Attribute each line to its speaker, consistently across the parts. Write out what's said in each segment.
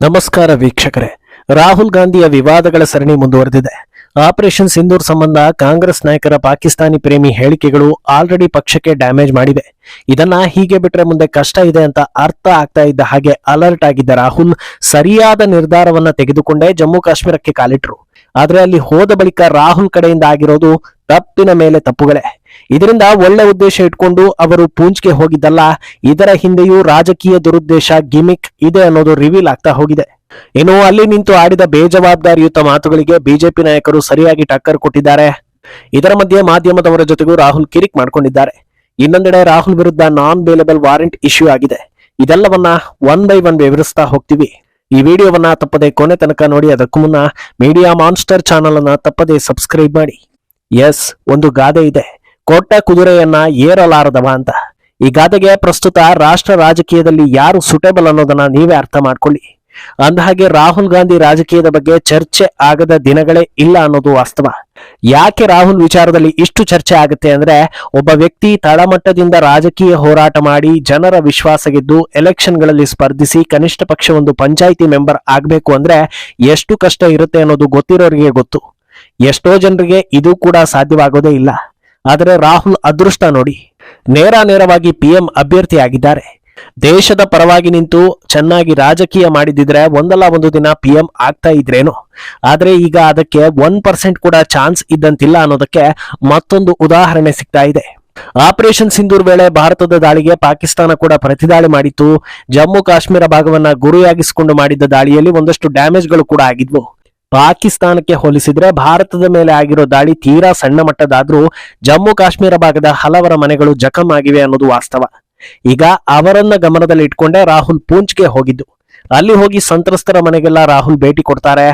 Speaker 1: ನಮಸ್ಕಾರ ವೀಕ್ಷಕರೇ. ರಾಹುಲ್ ಗಾಂಧಿಯ ವಿವಾದಗಳ ಸರಣಿ ಮುಂದುವರೆದಿದೆ. ಆಪರೇಷನ್ ಸಿಂಧೂರ್ ಸಂಬಂಧ ಕಾಂಗ್ರೆಸ್ ನಾಯಕರ ಪಾಕಿಸ್ತಾನಿ ಪ್ರೇಮಿ ಹೇಳಿಕೆಗಳು ಆಲ್ರೆಡಿ ಪಕ್ಷಕ್ಕೆ ಡ್ಯಾಮೇಜ್ ಮಾಡಿವೆ. ಇದನ್ನ ಹೀಗೆ ಬಿಟ್ರೆ ಮುಂದೆ ಕಷ್ಟ ಇದೆ ಅಂತ ಅರ್ಥ ಆಗ್ತಾ ಇದ್ದ ಹಾಗೆ ಅಲರ್ಟ್ ಆಗಿದ್ದ ರಾಹುಲ್ ಸರಿಯಾದ ನಿರ್ಧಾರವನ್ನ ತೆಗೆದುಕೊಂಡೇ ಜಮ್ಮು ಕಾಶ್ಮೀರಕ್ಕೆ ಕಾಲಿಟ್ರು. ಆದ್ರೆ ಅಲ್ಲಿ ಹೋದ ಬಳಿಕ ರಾಹುಲ್ ಕಡೆಯಿಂದ ಆಗಿರೋದು ತಪ್ಪಿನ ಮೇಲೆ ತಪ್ಪುಗಳೇ. ಇದರಿಂದ ಒಳ್ಳೆ ಉದ್ದೇಶ ಇಟ್ಕೊಂಡು ಅವರು ಪೂಂಚ್ಗೆ ಹೋಗಿದ್ದಲ್ಲ, ಇದರ ಹಿಂದೆಯೂ ರಾಜಕೀಯ ದುರುದ್ದೇಶ ಗಿಮಿಕ್ ಇದೆ ಅನ್ನೋದು ರಿವೀಲ್ ಆಗ್ತಾ ಹೋಗಿದೆ. ಇನ್ನು ಅಲ್ಲಿ ನಿಂತು ಆಡಿದ ಬೇಜವಾಬ್ದಾರಿಯುತ ಮಾತುಗಳಿಗೆ ಬಿಜೆಪಿ ನಾಯಕರು ಸರಿಯಾಗಿ ಟಕ್ಕರ್ ಕೊಟ್ಟಿದ್ದಾರೆ. ಇದರ ಮಧ್ಯೆ ಮಾಧ್ಯಮದವರ ಜೊತೆಗೂ ರಾಹುಲ್ ಕಿರಿಕ್ ಮಾಡ್ಕೊಂಡಿದ್ದಾರೆ. ಇನ್ನೊಂದೆಡೆ ರಾಹುಲ್ ವಿರುದ್ಧ ನಾನ್ ಬೇಲೆಬಲ್ ವಾರೆಂಟ್ ಇಶ್ಯೂ ಆಗಿದೆ. ಇದೆಲ್ಲವನ್ನ ಒನ್ ಬೈ ಒನ್ ವಿವರಿಸ್ತಾ ಹೋಗ್ತೀವಿ. ಈ ವಿಡಿಯೋವನ್ನ ತಪ್ಪದೆ ಕೊನೆ ತನಕ ನೋಡಿ. ಅದಕ್ಕೂ ಮುನ್ನ ಮೀಡಿಯಾ ಮಾನ್ಸ್ಟರ್ ಚಾನಲ್ ಅನ್ನ ತಪ್ಪದೆ ಸಬ್ಸ್ಕ್ರೈಬ್ ಮಾಡಿ. ಎಸ್, ಒಂದು ಗಾದೆ ಇದೆ, ಕೊಟ್ಟ ಕುದುರೆಯನ್ನ ಏರಲಾರದವ ಅಂತ. ಈ ಗಾದೆಗೆ ಪ್ರಸ್ತುತ ರಾಷ್ಟ್ರ ರಾಜಕೀಯದಲ್ಲಿ ಯಾರು ಸುಟೇಬಲ್ ಅನ್ನೋದನ್ನ ನೀವೇ ಅರ್ಥ ಮಾಡ್ಕೊಳ್ಳಿ. ಅಂದಹಾಗೆ ರಾಹುಲ್ ಗಾಂಧಿ ರಾಜಕೀಯದ ಬಗ್ಗೆ ಚರ್ಚೆ ಆಗದ ದಿನಗಳೇ ಇಲ್ಲ ಅನ್ನೋದು ವಾಸ್ತವ. ಯಾಕೆ ರಾಹುಲ್ ವಿಚಾರದಲ್ಲಿ ಇಷ್ಟು ಚರ್ಚೆ ಆಗುತ್ತೆ ಅಂದ್ರೆ, ಒಬ್ಬ ವ್ಯಕ್ತಿ ತಳಮಟ್ಟದಿಂದ ರಾಜಕೀಯ ಹೋರಾಟ ಮಾಡಿ ಜನರ ವಿಶ್ವಾಸ ಗೆದ್ದು ಎಲೆಕ್ಷನ್ಗಳಲ್ಲಿ ಸ್ಪರ್ಧಿಸಿ ಕನಿಷ್ಠ ಪಕ್ಷ ಒಂದು ಪಂಚಾಯಿತಿ ಮೆಂಬರ್ ಆಗ್ಬೇಕು ಅಂದ್ರೆ ಎಷ್ಟು ಕಷ್ಟ ಇರುತ್ತೆ ಅನ್ನೋದು ಗೊತ್ತಿರೋರಿಗೆ ಗೊತ್ತು. ಎಷ್ಟೋ ಜನರಿಗೆ ಇದು ಕೂಡ ಸಾಧ್ಯವಾಗೋದೇ ಇಲ್ಲ. ಆದರೆ ರಾಹುಲ್ ಅದೃಷ್ಟ ನೋಡಿ, ನೇರವಾಗಿ PM ಅಭ್ಯರ್ಥಿ ಆಗಿದ್ದಾರೆ. ದೇಶದ ಪರವಾಗಿ ನಿಂತು ಚೆನ್ನಾಗಿ ರಾಜಕೀಯ ಮಾಡಿದಿದ್ರೆ ಒಂದಲ್ಲ ಒಂದು ದಿನ PM ಆಗ್ತಾ ಇದ್ರೇನು. ಆದ್ರೆ ಈಗ ಅದಕ್ಕೆ 1% ಕೂಡ ಚಾನ್ಸ್ ಇದ್ದಂತಿಲ್ಲ ಅನ್ನೋದಕ್ಕೆ ಮತ್ತೊಂದು ಉದಾಹರಣೆ ಸಿಗ್ತಾ ಇದೆ. ಆಪರೇಷನ್ ಸಿಂಧೂರ್ ವೇಳೆ ಭಾರತದ ದಾಳಿಗೆ ಪಾಕಿಸ್ತಾನ ಕೂಡ ಪ್ರತಿದಾಳಿ ಮಾಡಿತ್ತು. ಜಮ್ಮು ಕಾಶ್ಮೀರ ಭಾಗವನ್ನ ಗುರಿಯಾಗಿಸಿಕೊಂಡು ಮಾಡಿದ್ದ ದಾಳಿಯಲ್ಲಿ ಒಂದಷ್ಟು ಡ್ಯಾಮೇಜ್ಗಳು ಕೂಡ ಆಗಿದ್ವು. ಪಾಕಿಸ್ತಾನಕ್ಕೆ ಹೋಲಿಸಿದ್ರೆ ಭಾರತದ ಮೇಲೆ ಆಗಿರೋ ದಾಳಿ ತೀರಾ ಸಣ್ಣ ಮಟ್ಟದಾದ್ರೂ ಜಮ್ಮು ಕಾಶ್ಮೀರ ಭಾಗದ ಹಲವರ ಮನೆಗಳು ಜಖಂ ಆಗಿವೆ ಅನ್ನೋದು ವಾಸ್ತವ. ಈಗ ಅವರನ್ನ ಗಮನದಲ್ಲಿ ಇಟ್ಕೊಂಡೆ ರಾಹುಲ್ ಪೂಂಚ್ಗೆ ಹೋಗಿದ್ದು. ಅಲ್ಲಿ ಹೋಗಿ ಸಂತ್ರಸ್ತರ ಮನೆಗೆಲ್ಲ ರಾಹುಲ್ ಭೇಟಿ ಕೊಡ್ತಾರೆ.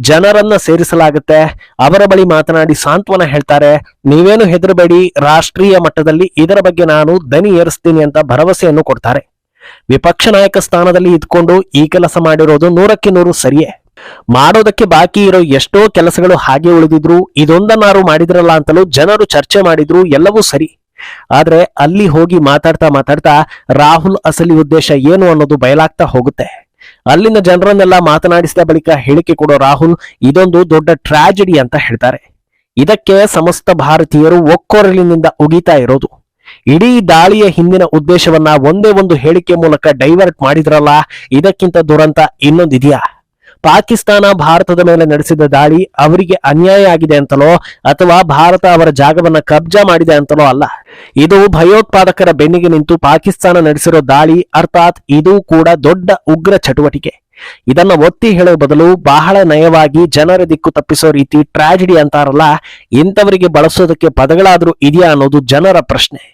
Speaker 1: ಜನರನ್ನ ಸೇರಿಸಲಾಗುತ್ತೆ. ಅವರ ಬಳಿ ಮಾತನಾಡಿ ಸಾಂತ್ವನ ಹೇಳ್ತಾರೆ. ನೀವೇನು ಹೆದರಬೇಡಿ, ರಾಷ್ಟ್ರೀಯ ಮಟ್ಟದಲ್ಲಿ ಇದರ ಬಗ್ಗೆ ನಾನು ದನಿ ಏರಿಸ್ತೀನಿ ಅಂತ ಭರವಸೆಯನ್ನು ಕೊಡ್ತಾರೆ. ವಿಪಕ್ಷ ನಾಯಕ ಸ್ಥಾನದಲ್ಲಿ ಇದ್ಕೊಂಡು ಈ ಕೆಲಸ ಮಾಡಿರೋದು 100ಕ್ಕೆ 100 ಸರಿಯೇ. ಮಾಡೋದಕ್ಕೆ ಬಾಕಿ ಇರೋ ಎಷ್ಟೋ ಕೆಲಸಗಳು ಹಾಗೆ ಉಳಿದಿದ್ರು, ಇದೊಂದನ್ನಾರು ಮಾಡಿದ್ರಲ್ಲ ಅಂತಲೂ ಜನರು ಚರ್ಚೆ ಮಾಡಿದ್ರು, ಎಲ್ಲವೂ ಸರಿ. ಆದ್ರೆ ಅಲ್ಲಿ ಹೋಗಿ ಮಾತಾಡ್ತಾ ರಾಹುಲ್ ಅಸಲಿ ಉದ್ದೇಶ ಏನು ಅನ್ನೋದು ಬಯಲಾಗ್ತಾ ಹೋಗುತ್ತೆ. ಅಲ್ಲಿನ ಜನರನ್ನೆಲ್ಲ ಮಾತನಾಡಿಸಿದ ಬಳಿಕ ಹೇಳಿಕೆ ಕೊಡೋ ರಾಹುಲ್ ಇದೊಂದು ದೊಡ್ಡ ಟ್ರಾಜಿಡಿ ಅಂತ ಹೇಳ್ತಾರೆ. ಇದಕ್ಕೆ ಸಮಸ್ತ ಭಾರತೀಯರು ಒಕ್ಕೊರಲಿನಿಂದ ಉಗಿತಾ ಇರೋದು. ಇಡೀ ದಾಳಿಯ ಹಿಂದಿನ ಉದ್ದೇಶವನ್ನ ಒಂದೇ ಒಂದು ಹೇಳಿಕೆ ಮೂಲಕ ಡೈವರ್ಟ್ ಮಾಡಿದ್ರಲ್ಲ, ಇದಕ್ಕಿಂತ ದುರಂತ ಇನ್ನೊಂದಿದೆಯಾ? ಪಾಕಿಸ್ತಾನ ಭಾರತದ ಮೇಲೆ ನಡೆಸಿದ ದಾಳಿ ಅವರಿಗೆ ಅನ್ಯಾಯ ಆಗಿದೆ ಅಂತಲೋ ಅಥವಾ ಭಾರತ ಅವರ ಜಾಗವನ್ನ ಕಬ್ಜಾ ಮಾಡಿದೆ ಅಂತಲೋ ಅಲ್ಲ. ಇದು ಭಯೋತ್ಪಾದಕರ ಬೆನ್ನಿಗೆ ನಿಂತು ಪಾಕಿಸ್ತಾನ ನಡೆಸಿರೋ ದಾಳಿ, ಅರ್ಥಾತ್ ಇದು ಕೂಡ ದೊಡ್ಡ ಉಗ್ರ ಚಟುವಟಿಕೆ. ಇದನ್ನ ಒತ್ತಿ ಹೇಳೋ ಬದಲು ಬಹಳ ನಯವಾಗಿ ಜನರ ದಿಕ್ಕು ತಪ್ಪಿಸೋ ರೀತಿ ಟ್ರಾಜಿಡಿ ಅಂತಾರಲ್ಲ, ಇಂಥವರಿಗೆ ಬಳಸೋದಕ್ಕೆ ಪದಗಳಾದ್ರೂ ಇದೆಯಾ ಅನ್ನೋದು ಜನರ ಪ್ರಶ್ನೆ.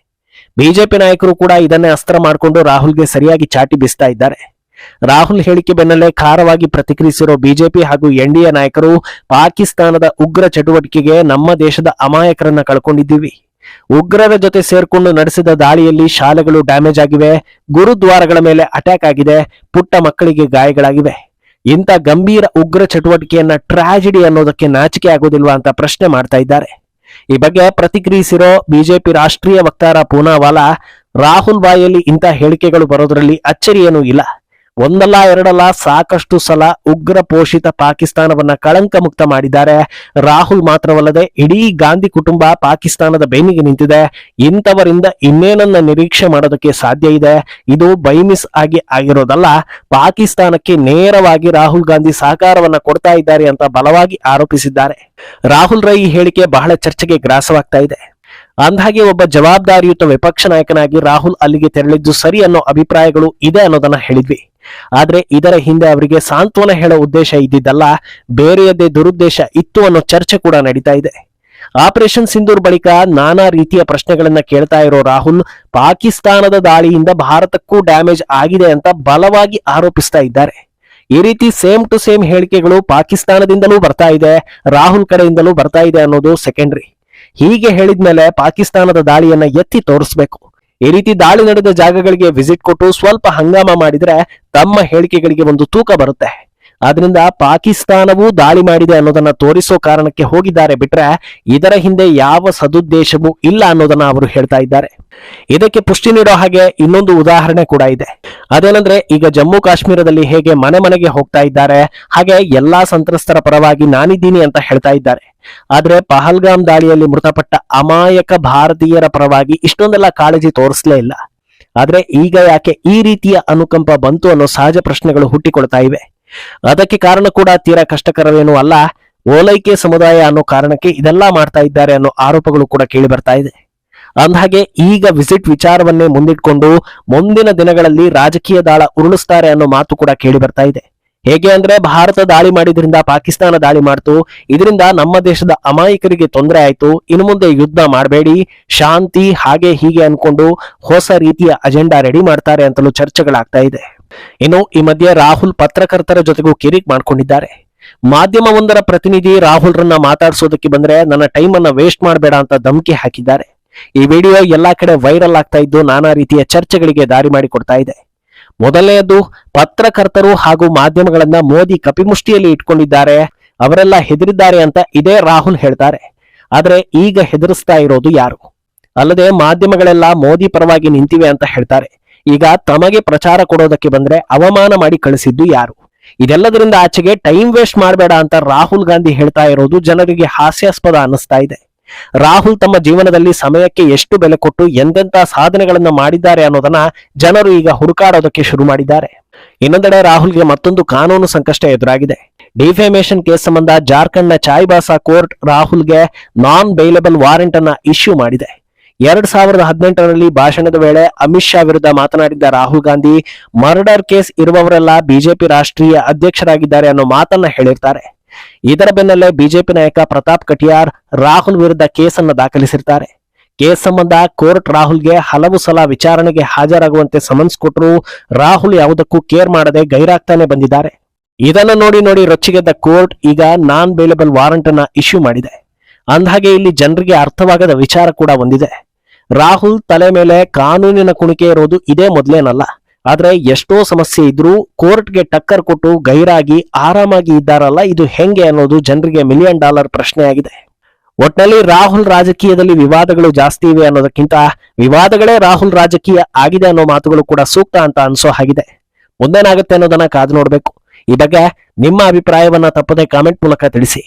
Speaker 1: ಬಿಜೆಪಿ ನಾಯಕರು ಕೂಡ ಇದನ್ನೇ ಅಸ್ತ್ರ ಮಾಡಿಕೊಂಡು ರಾಹುಲ್ಗೆ ಸರಿಯಾಗಿ ಚಾಟಿ ಬೀಸ್ತಾ ಇದ್ದಾರೆ. ರಾಹುಲ್ ಹೇಳಿಕೆ ಬೆನ್ನಲ್ಲೇ ಖಾರವಾಗಿ ಪ್ರತಿಕ್ರಿಯಿಸಿರೋ ಬಿಜೆಪಿ ಹಾಗೂ NDA ನಾಯಕರು, ಪಾಕಿಸ್ತಾನದ ಉಗ್ರ ಚಟುವಟಿಕೆಗೆ ನಮ್ಮ ದೇಶದ ಅಮಾಯಕರನ್ನ ಕಳ್ಕೊಂಡಿದ್ದೀವಿ. ಉಗ್ರರ ಜೊತೆ ಸೇರ್ಕೊಂಡು ನಡೆಸಿದ ದಾಳಿಯಲ್ಲಿ ಶಾಲೆಗಳು ಡ್ಯಾಮೇಜ್ ಆಗಿವೆ, ಗುರುದ್ವಾರಗಳ ಮೇಲೆ ಅಟ್ಯಾಕ್ ಆಗಿದೆ, ಪುಟ್ಟ ಮಕ್ಕಳಿಗೆ ಗಾಯಗಳಾಗಿವೆ. ಇಂಥ ಗಂಭೀರ ಉಗ್ರ ಚಟುವಟಿಕೆಯನ್ನ ಟ್ರಾಜಿಡಿ ಅನ್ನೋದಕ್ಕೆ ನಾಚಿಕೆ ಆಗೋದಿಲ್ವಾ ಅಂತ ಪ್ರಶ್ನೆ ಮಾಡ್ತಾ ಇದ್ದಾರೆ. ಈ ಬಗ್ಗೆ ಪ್ರತಿಕ್ರಿಯಿಸಿರೋ ಬಿಜೆಪಿ ರಾಷ್ಟ್ರೀಯ ವಕ್ತಾರ ಪೂನಾವಾಲಾ, ರಾಹುಲ್ ಬಾಯಲ್ಲಿ ಇಂಥ ಹೇಳಿಕೆಗಳು ಬರೋದ್ರಲ್ಲಿ ಅಚ್ಚರಿ ಏನೂ ಇಲ್ಲ. ಒಂದಲ್ಲ ಎರಡಲ್ಲ ಸಾಕಷ್ಟು ಸಲ ಉಗ್ರ ಪೋಷಿತ ಪಾಕಿಸ್ತಾನವನ್ನ ಕಳಂಕ ಮುಕ್ತ ಮಾಡಿದ್ದಾರೆ. ರಾಹುಲ್ ಮಾತ್ರವಲ್ಲದೆ ಇಡೀ ಗಾಂಧಿ ಕುಟುಂಬ ಪಾಕಿಸ್ತಾನದ ಬೆನ್ನಿಗೆ ನಿಂತಿದೆ. ಇಂಥವರಿಂದ ಇನ್ನೇನನ್ನ ನಿರೀಕ್ಷೆ ಮಾಡೋದಕ್ಕೆ ಸಾಧ್ಯ ಇದೆ? ಇದು ಬೈಮಿಸ್ ಆಗಿ ಆಗಿರೋದಲ್ಲ, ಪಾಕಿಸ್ತಾನಕ್ಕೆ ನೇರವಾಗಿ ರಾಹುಲ್ ಗಾಂಧಿ ಸಹಕಾರವನ್ನ ಕೊಡ್ತಾ ಇದ್ದಾರೆ ಅಂತ ಬಲವಾಗಿ ಆರೋಪಿಸಿದ್ದಾರೆ. ರಾಹುಲ್ ರೈ ಈ ಹೇಳಿಕೆ ಬಹಳ ಚರ್ಚೆಗೆ ಗ್ರಾಸವಾಗ್ತಾ ಇದೆ. ಅಂದಹಾಗೆ ಒಬ್ಬ ಜವಾಬ್ದಾರಿಯುತ ವಿಪಕ್ಷ ನಾಯಕನಾಗಿ ರಾಹುಲ್ ಅಲ್ಲಿಗೆ ತೆರಳಿದ್ದು ಸರಿ ಅನ್ನೋ ಅಭಿಪ್ರಾಯಗಳು ಇದೆ ಅನ್ನೋದನ್ನ ಹೇಳಿದ್ವಿ. ಆದ್ರೆ ಇದರ ಹಿಂದೆ ಅವರಿಗೆ ಸಾಂತ್ವನ ಹೇಳೋ ಉದ್ದೇಶ ಇದ್ದಿದ್ದಲ್ಲ, ಬೇರೆಯದ್ದೇ ದುರುದ್ದೇಶ ಇತ್ತು ಅನ್ನೋ ಚರ್ಚೆ ಕೂಡ ನಡೀತಾ ಇದೆ. ಆಪರೇಷನ್ ಸಿಂಧೂರ್ ಬಳಿಕ ನಾನಾ ರೀತಿಯ ಪ್ರಶ್ನೆಗಳನ್ನ ಕೇಳ್ತಾ ಇರೋ ರಾಹುಲ್, ಪಾಕಿಸ್ತಾನದ ದಾಳಿಯಿಂದ ಭಾರತಕ್ಕೂ ಡ್ಯಾಮೇಜ್ ಆಗಿದೆ ಅಂತ ಬಲವಾಗಿ ಆರೋಪಿಸ್ತಾ ಇದ್ದಾರೆ. ಈ ರೀತಿ ಸೇಮ್ ಟು ಸೇಮ್ ಹೇಳಿಕೆಗಳು ಪಾಕಿಸ್ತಾನದಿಂದಲೂ ಬರ್ತಾ ಇದೆ, ರಾಹುಲ್ ಕಡೆಯಿಂದಲೂ ಬರ್ತಾ ಇದೆ ಅನ್ನೋದು ಸೆಕೆಂಡ್ರಿ. ಹೀಗೆ ಹೇಳಿದ್ಮೇಲೆ ಪಾಕಿಸ್ತಾನದ ದಾಳಿಯನ್ನ ಎತ್ತಿ ತೋರಿಸ್ಬೇಕು. ಈ ರೀತಿ ದಾಳಿ ನಡೆದ ಜಾಗಗಳಿಗೆ ವಿಸಿಟ್ ಕೊಟ್ಟು ಸ್ವಲ್ಪ ಹಂಗಾಮ ಮಾಡಿದ್ರೆ ತಮ್ಮ ಹೇಳಿಕೆಗಳಿಗೆ ಒಂದು ತೂಕ ಬರುತ್ತೆ. ಆದ್ರಿಂದ ಪಾಕಿಸ್ತಾನವೂ ದಾಳಿ ಮಾಡಿದೆ ಅನ್ನೋದನ್ನ ತೋರಿಸೋ ಕಾರಣಕ್ಕೆ ಹೋಗಿದ್ದಾರೆ ಬಿಟ್ರೆ ಇದರ ಹಿಂದೆ ಯಾವ ಸದುದ್ದೇಶವೂ ಇಲ್ಲ ಅನ್ನೋದನ್ನ ಅವರು ಹೇಳ್ತಾ ಇದ್ದಾರೆ. ಇದಕ್ಕೆ ಪುಷ್ಟಿ ನೀಡೋ ಹಾಗೆ ಇನ್ನೊಂದು ಉದಾಹರಣೆ ಕೂಡ ಇದೆ. ಅದೇನಂದ್ರೆ ಈಗ ಜಮ್ಮು ಕಾಶ್ಮೀರದಲ್ಲಿ ಹೇಗೆ ಮನೆ ಮನೆಗೆ ಹೋಗ್ತಾ ಇದ್ದಾರೆ, ಹಾಗೆ ಎಲ್ಲಾ ಸಂತ್ರಸ್ತರ ಪರವಾಗಿ ನಾನಿದ್ದೀನಿ ಅಂತ ಹೇಳ್ತಾ ಇದ್ದಾರೆ. ಆದ್ರೆ ಪಹಲ್ಗಾಮ್ ದಾಳಿಯಲ್ಲಿ ಮೃತಪಟ್ಟ ಅಮಾಯಕ ಭಾರತೀಯರ ಪರವಾಗಿ ಇಷ್ಟೊಂದೆಲ್ಲ ಕಾಳಜಿ ತೋರಿಸಲೇ ಇಲ್ಲ. ಆದ್ರೆ ಈಗ ಯಾಕೆ ಈ ರೀತಿಯ ಅನುಕಂಪ ಬಂತು ಅನ್ನೋ ಸಹಜ ಪ್ರಶ್ನೆಗಳು ಹುಟ್ಟಿಕೊಳ್ತಾ ಇವೆ. ಅದಕ್ಕೆ ಕಾರಣ ಕೂಡ ತೀರಾ ಕಷ್ಟಕರವೇನೂ ಅಲ್ಲ. ಓಲೈಕೆ ಸಮುದಾಯ ಅನ್ನೋ ಕಾರಣಕ್ಕೆ ಇದೆಲ್ಲಾ ಮಾಡ್ತಾ ಇದ್ದಾರೆ ಅನ್ನೋ ಆರೋಪಗಳು ಕೂಡ ಕೇಳಿ ಬರ್ತಾ ಇದೆ. ಅಂದಹಾಗೆ ಈಗ ವಿಸಿಟ್ ವಿಚಾರವನ್ನೇ ಮುಂದಿಟ್ಕೊಂಡು ಮುಂದಿನ ದಿನಗಳಲ್ಲಿ ರಾಜಕೀಯ ದಾಳ ಉರುಳಿಸ್ತಾರೆ ಅನ್ನೋ ಮಾತು ಕೂಡ ಕೇಳಿ ಬರ್ತಾ ಇದೆ. ಹೇಗೆ ಅಂದ್ರೆ ಭಾರತ ದಾಳಿ ಮಾಡಿದ್ರಿಂದ ಪಾಕಿಸ್ತಾನ ದಾಳಿ ಮಾಡ್ತು, ಇದರಿಂದ ನಮ್ಮ ದೇಶದ ಅಮಾಯಕರಿಗೆ ತೊಂದರೆ ಆಯ್ತು, ಇನ್ನು ಮುಂದೆ ಯುದ್ಧ ಮಾಡಬೇಡಿ, ಶಾಂತಿ ಹಾಗೆ ಹೀಗೆ ಅನ್ಕೊಂಡು ಹೊಸ ರೀತಿಯ ಅಜೆಂಡಾ ರೆಡಿ ಮಾಡ್ತಾರೆ ಅಂತಲೂ ಚರ್ಚೆಗಳಾಗ್ತಾ ಇದೆ. ಇನ್ನು ಈ ಮಧ್ಯೆ ರಾಹುಲ್ ಪತ್ರಕರ್ತರ ಜೊತೆಗೂ ಕಿರಿಕ್ ಮಾಡ್ಕೊಂಡಿದ್ದಾರೆ. ಮಾಧ್ಯಮವೊಂದರ ಪ್ರತಿನಿಧಿ ರಾಹುಲ್ರನ್ನ ಮಾತಾಡಿಸೋದಕ್ಕೆ ಬಂದ್ರೆ ನನ್ನ ಟೈಮ್ ಅನ್ನ ವೇಸ್ಟ್ ಮಾಡಬೇಡ ಅಂತ ಧಮಕಿ ಹಾಕಿದ್ದಾರೆ. ಈ ವಿಡಿಯೋ ಎಲ್ಲಾ ಕಡೆ ವೈರಲ್ ಆಗ್ತಾ ಇದ್ದು ನಾನಾ ರೀತಿಯ ಚರ್ಚೆಗಳಿಗೆ ದಾರಿ ಮಾಡಿಕೊಡ್ತಾ ಇದೆ. ಮೊದಲನೆಯದು, ಪತ್ರಕರ್ತರು ಹಾಗೂ ಮಾಧ್ಯಮಗಳನ್ನ ಮೋದಿ ಕಪಿಮುಷ್ಟಿಯಲ್ಲಿ ಇಟ್ಕೊಂಡಿದ್ದಾರೆ, ಅವರೆಲ್ಲ ಹೆದರಿದ್ದಾರೆ ಅಂತ ಇದೇ ರಾಹುಲ್ ಹೇಳ್ತಾರೆ. ಆದ್ರೆ ಈಗ ಹೆದರಿಸ್ತಾ ಇರೋದು ಯಾರು? ಅಲ್ಲದೆ ಮಾಧ್ಯಮಗಳೆಲ್ಲ ಮೋದಿ ಪರವಾಗಿ ನಿಂತಿವೆ ಅಂತ ಹೇಳ್ತಾರೆ. ಈಗ ತಮಗೆ ಪ್ರಚಾರ ಕೊಡೋದಕ್ಕೆ ಬಂದ್ರೆ ಅವಮಾನ ಮಾಡಿ ಕಳಿಸಿದ್ದು ಯಾರು? ಇದೆಲ್ಲದರಿಂದ ಆಚೆಗೆ ಟೈಮ್ ವೇಸ್ಟ್ ಮಾಡಬೇಡ ಅಂತ ರಾಹುಲ್ ಗಾಂಧಿ ಹೇಳ್ತಾ ಇರೋದು ಜನರಿಗೆ ಹಾಸ್ಯಾಸ್ಪದ ಅನ್ನಿಸ್ತಾ ಇದೆ. ರಾಹುಲ್ ತಮ್ಮ ಜೀವನದಲ್ಲಿ ಸಮಯಕ್ಕೆ ಎಷ್ಟು ಬೆಲೆ ಕೊಟ್ಟು ಎಂತೆಂತ ಸಾಧನೆಗಳನ್ನ ಮಾಡಿದ್ದಾರೆ ಅನ್ನೋದನ್ನ ಜನರು ಈಗ ಹುಡುಕಾಡೋದಕ್ಕೆ ಶುರು ಮಾಡಿದ್ದಾರೆ. ಇನ್ನೊಂದೆಡೆ ರಾಹುಲ್ಗೆ ಮತ್ತೊಂದು ಕಾನೂನು ಸಂಕಷ್ಟ ಎದುರಾಗಿದೆ. ಡಿಫೇಮೇಷನ್ ಕೇಸ್ ಸಂಬಂಧ ಜಾರ್ಖಂಡ್ನ ಚಾಯ್ಬಾಸಾ ಕೋರ್ಟ್ ರಾಹುಲ್ಗೆ ನಾನ್ ಬೈಲಬಲ್ ವಾರೆಂಟ್ ಅನ್ನ ಇಶ್ಯೂ ಮಾಡಿದೆ. 2018ರಲ್ಲಿ ಭಾಷಣದ ವೇಳೆ ಅಮಿತ್ ಶಾ ವಿರುದ್ಧ ಮಾತನಾಡಿದ್ದ ರಾಹುಲ್ ಗಾಂಧಿ ಮರ್ಡರ್ ಕೇಸ್ ಇರುವವರೆಲ್ಲ ಬಿಜೆಪಿ ರಾಷ್ಟ್ರೀಯ ಅಧ್ಯಕ್ಷರಾಗಿದ್ದಾರೆ ಅನ್ನೋ ಮಾತನ್ನ ಹೇಳಿರ್ತಾರೆ. ಇದರ ಬೆನ್ನಲ್ಲೇ ಬಿಜೆಪಿ ನಾಯಕ ಪ್ರತಾಪ್ ಕಟಿಯಾರ್ ರಾಹುಲ್ ವಿರುದ್ಧ ಕೇಸನ್ನು ದಾಖಲಿಸಿರ್ತಾರೆ. ಕೇಸ್ ಸಂಬಂಧ ಕೋರ್ಟ್ ರಾಹುಲ್ಗೆ ಹಲವು ಸಲ ವಿಚಾರಣೆಗೆ ಹಾಜರಾಗುವಂತೆ ಸಮನ್ಸ್ ಕೊಟ್ಟರು. ರಾಹುಲ್ ಯಾವುದಕ್ಕೂ ಕೇರ್ ಮಾಡದೆ ಗೈರಾಗ್ತಾನೆ ಬಂದಿದ್ದಾರೆ. ಇದನ್ನು ನೋಡಿ ರೊಚ್ಚಿಗೆದ್ದ ಕೋರ್ಟ್ ಈಗ ನಾನ್ ಬೇಲೆಬಲ್ ವಾರೆಂಟ್ ಅನ್ನ ಇಶ್ಯೂ ಮಾಡಿದೆ. ಅಂದಹಾಗೆ ಇಲ್ಲಿ ಜನರಿಗೆ ಅರ್ಥವಾಗದ ವಿಚಾರ ಕೂಡ ಒಂದಿದೆ. ರಾಹುಲ್ ತಲೆ ಮೇಲೆ ಕಾನೂನಿನ ಕುಣಿಕೆ ಇರೋದು ಇದೇ ಮೊದಲೇನಲ್ಲ. ಆದ್ರೆ ಎಷ್ಟೋ ಸಮಸ್ಯೆ ಇದ್ರೂ ಕೋರ್ಟ್ಗೆ ಟಕ್ಕರ್ ಕೊಟ್ಟು ಗೈರಾಗಿ ಆರಾಮಾಗಿ ಇದ್ದಾರಲ್ಲ, ಇದು ಹೆಂಗೆ ಅನ್ನೋದು ಜನರಿಗೆ $1 ಮಿಲಿಯನ್ ಪ್ರಶ್ನೆಯಾಗಿದೆ. ಒಟ್ನಲ್ಲಿ ರಾಹುಲ್ ರಾಜಕೀಯದಲ್ಲಿ ವಿವಾದಗಳು ಜಾಸ್ತಿ ಇವೆ ಅನ್ನೋದಕ್ಕಿಂತ ವಿವಾದಗಳೇ ರಾಹುಲ್ ರಾಜಕೀಯ ಆಗಿದೆ ಅನ್ನೋ ಮಾತುಗಳು ಕೂಡ ಸೂಕ್ತ ಅಂತ ಅನ್ಸೋ ಹಾಗಿದೆ. ಮುಂದೇನಾಗುತ್ತೆ ಅನ್ನೋದನ್ನ ಕಾದು ನೋಡ್ಬೇಕು. ಈ ಬಗ್ಗೆ ನಿಮ್ಮ ಅಭಿಪ್ರಾಯವನ್ನ ತಪ್ಪದೆ ಕಾಮೆಂಟ್ ಮೂಲಕ ತಿಳಿಸಿ.